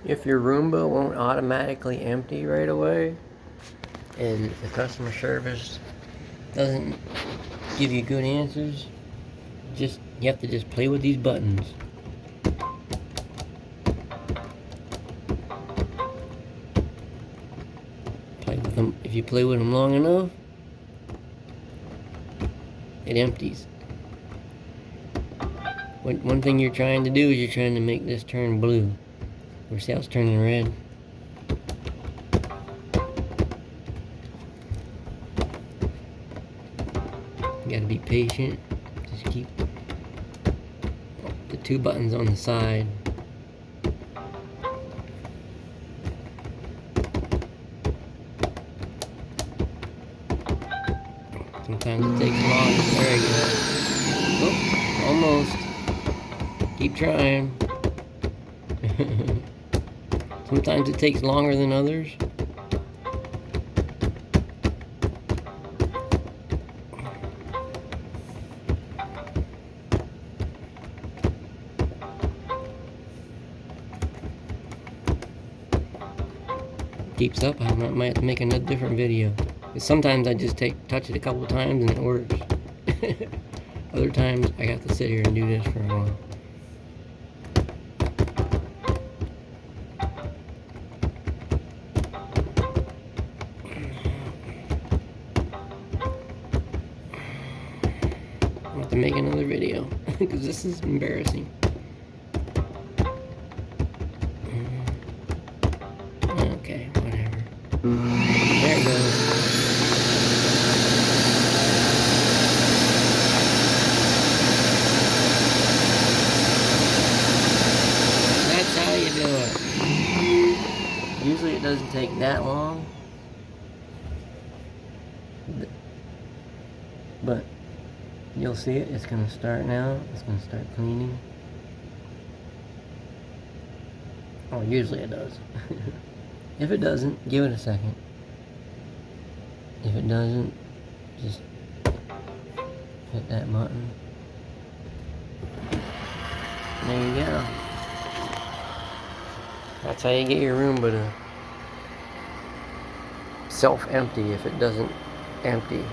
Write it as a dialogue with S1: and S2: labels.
S1: If your Roomba won't automatically empty right away, and the customer service doesn't give you good answers, you have to just play with these buttons. Play with them. If you play with them long enough, it empties. One thing you're trying to do is you're trying to make this turn blue. Or see how it's turning red? You gotta be patient. Just keep the two buttons on the side. Sometimes it takes long. There you go. Oh, almost. Keep trying. Sometimes it takes longer than others. Keeps up, I might have to make another different video. Sometimes I just touch it a couple times and it works. Other times I got to sit here and do this for a while. I have to make another video because this is embarrassing. Okay, whatever. There it goes. That's how you do it. Usually it doesn't take that long. But you'll see it. It's going to start now. It's going to start cleaning. Oh, usually it does. If it doesn't, give it a second. If it doesn't, just hit that button. There you go. That's how you get your Roomba to self-empty if it doesn't empty.